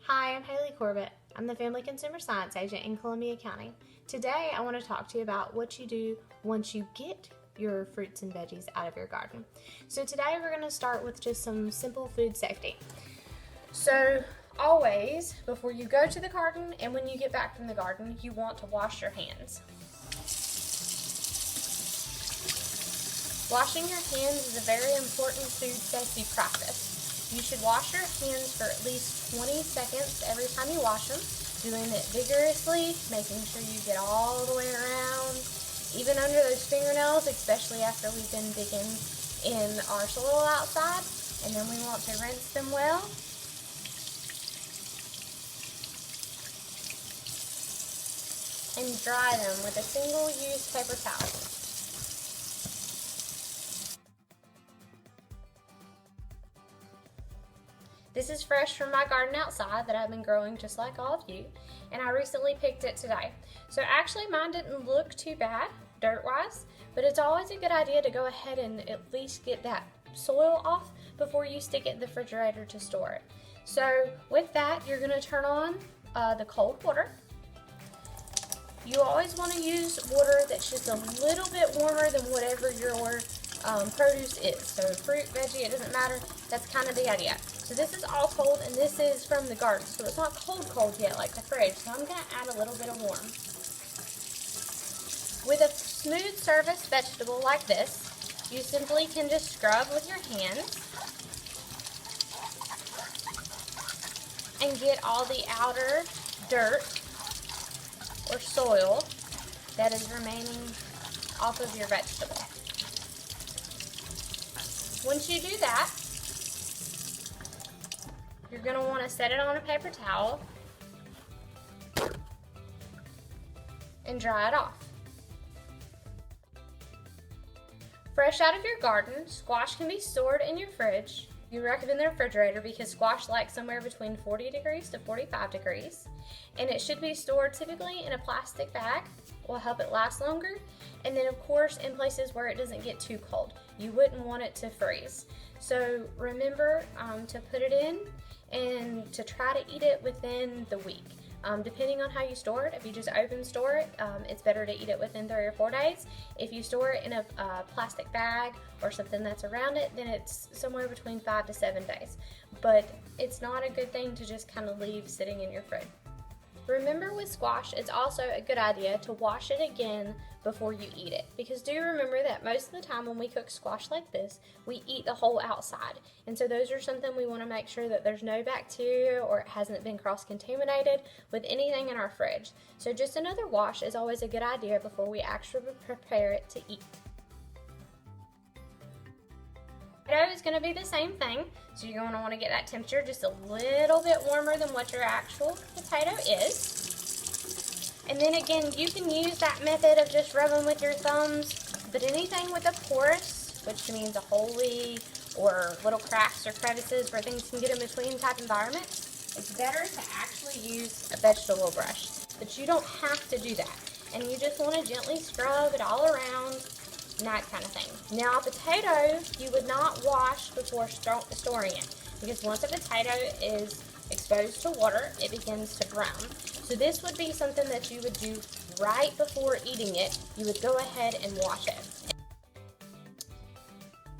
Hi, I'm Haley Corbett. I'm the Family Consumer Science Agent in Columbia County. Today I want to talk to you about what you do once you get your fruits and veggies out of your garden. So today we're going to start with just some simple food safety. So always, before you go to the garden and when you get back from the garden, you want to wash your hands. Washing your hands is a very important food safety practice. You should wash your hands for at least 20 seconds every time you wash them, doing it vigorously, making sure you get all the way around, even under those fingernails, especially after we've been digging in our soil outside. And then we want to rinse them well. And dry them with a single-use paper towel. This is fresh from my garden outside that I've been growing just like all of you, and I recently picked it today. So actually mine didn't look too bad dirt-wise, but it's always a good idea to go ahead and at least get that soil off before you stick it in the refrigerator to store it. So with that, you're going to turn on the cold water. You always want to use water that's just a little bit warmer than whatever your produce is. So fruit, veggie, it doesn't matter. That's kind of the idea. So this is all cold, and this is from the garden. So it's not cold yet like the fridge. So I'm going to add a little bit of warm. With a smooth surface vegetable like this, you simply can just scrub with your hands and get all the outer dirt or soil that is remaining off of your vegetable. Once you do that, you're going to want to set it on a paper towel and dry it off. Fresh out of your garden, squash can be stored in your fridge. You recommend the refrigerator because squash likes somewhere between 40 degrees to 45 degrees. And it should be stored typically in a plastic bag. Will help it last longer. And then of course in places where it doesn't get too cold. You wouldn't want it to freeze. So remember to put it in and to try to eat it within the week. Depending on how you store it, if you just open store it, it's better to eat it within 3 or 4 days. If you store it in a plastic bag or something that's around it, then it's somewhere between 5 to 7 days. But it's not a good thing to just kind of leave sitting in your fridge. Remember with squash, it's also a good idea to wash it again before you eat it. Because do remember that most of the time when we cook squash like this, we eat the whole outside. And so those are something we want to make sure that there's no bacteria or it hasn't been cross-contaminated with anything in our fridge. So just another wash is always a good idea before we actually prepare it to eat. Potato is going to be the same thing, so you're going to want to get that temperature just a little bit warmer than what your actual potato is. And then again, you can use that method of just rubbing with your thumbs, but anything with a porous, which means a holy or little cracks or crevices where things can get in between type environment, it's better to actually use a vegetable brush. But you don't have to do that. And you just want to gently scrub it all around, and that kind of thing. Now a potato, you would not wash before storing it, because once a potato is exposed to water, it begins to brown. So this would be something that you would do right before eating it. You would go ahead and wash it.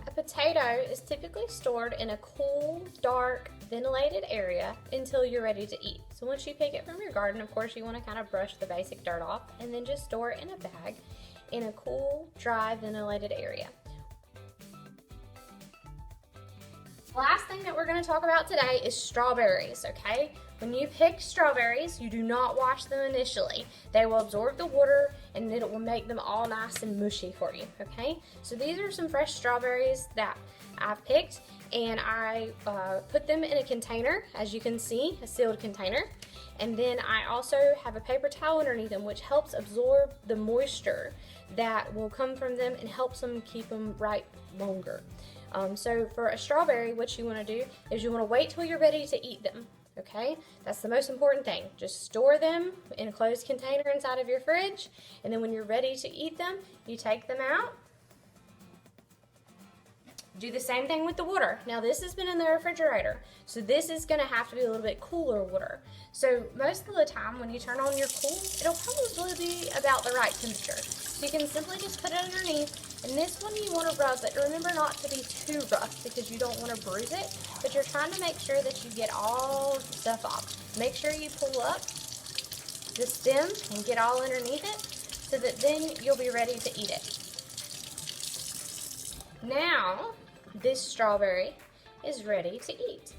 A potato is typically stored in a cool, dark, ventilated area until you're ready to eat. So once you pick it from your garden, of course you want to kind of brush the basic dirt off and then just store it in a bag in a cool, dry, ventilated area. Last thing that we're going to talk about today is strawberries, okay? When you pick strawberries, you do not wash them initially. They will absorb the water and then it will make them all nice and mushy for you, okay? So these are some fresh strawberries that I've picked, and I put them in a container, as you can see, a sealed container. And then I also have a paper towel underneath them, which helps absorb the moisture that will come from them and helps them keep them ripe longer. So for a strawberry, what you want to do is you want to wait till you're ready to eat them. Okay, that's the most important thing. Just store them in a closed container inside of your fridge, and then when you're ready to eat them, you take them out, Do the same thing with the water. Now this has been in the refrigerator, so this is gonna have to be a little bit cooler water. So most of the time when you turn on your cool, it'll probably be about the right temperature. So you can simply just put it underneath, and this one you wanna rub, but remember not to be too rough because you don't wanna bruise it, but you're trying to make sure that you get all the stuff off. Make sure you pull up the stem and get all underneath it so that then you'll be ready to eat it. Now, this strawberry is ready to eat.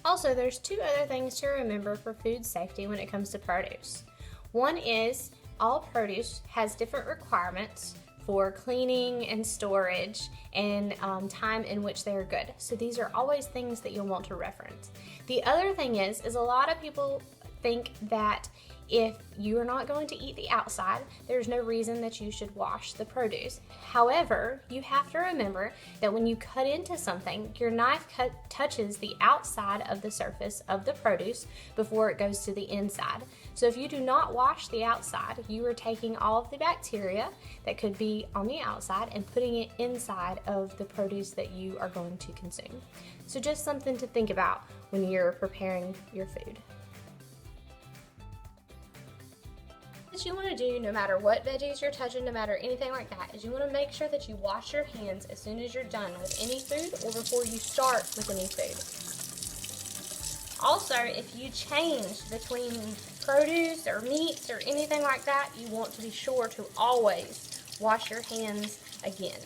Also, there's two other things to remember for food safety when it comes to produce. One is all produce has different requirements for cleaning and storage and time in which they are good. So these are always things that you'll want to reference. The other thing is a lot of people think that if you are not going to eat the outside, there's no reason that you should wash the produce. However, you have to remember that when you cut into something, your knife touches the outside of the surface of the produce before it goes to the inside. So if you do not wash the outside, you are taking all of the bacteria that could be on the outside and putting it inside of the produce that you are going to consume. So just something to think about when you're preparing your food. What you want to do, no matter what veggies you're touching, no matter anything like that, is you want to make sure that you wash your hands as soon as you're done with any food or before you start with any food. Also, if you change between produce or meats or anything like that, you want to be sure to always wash your hands again.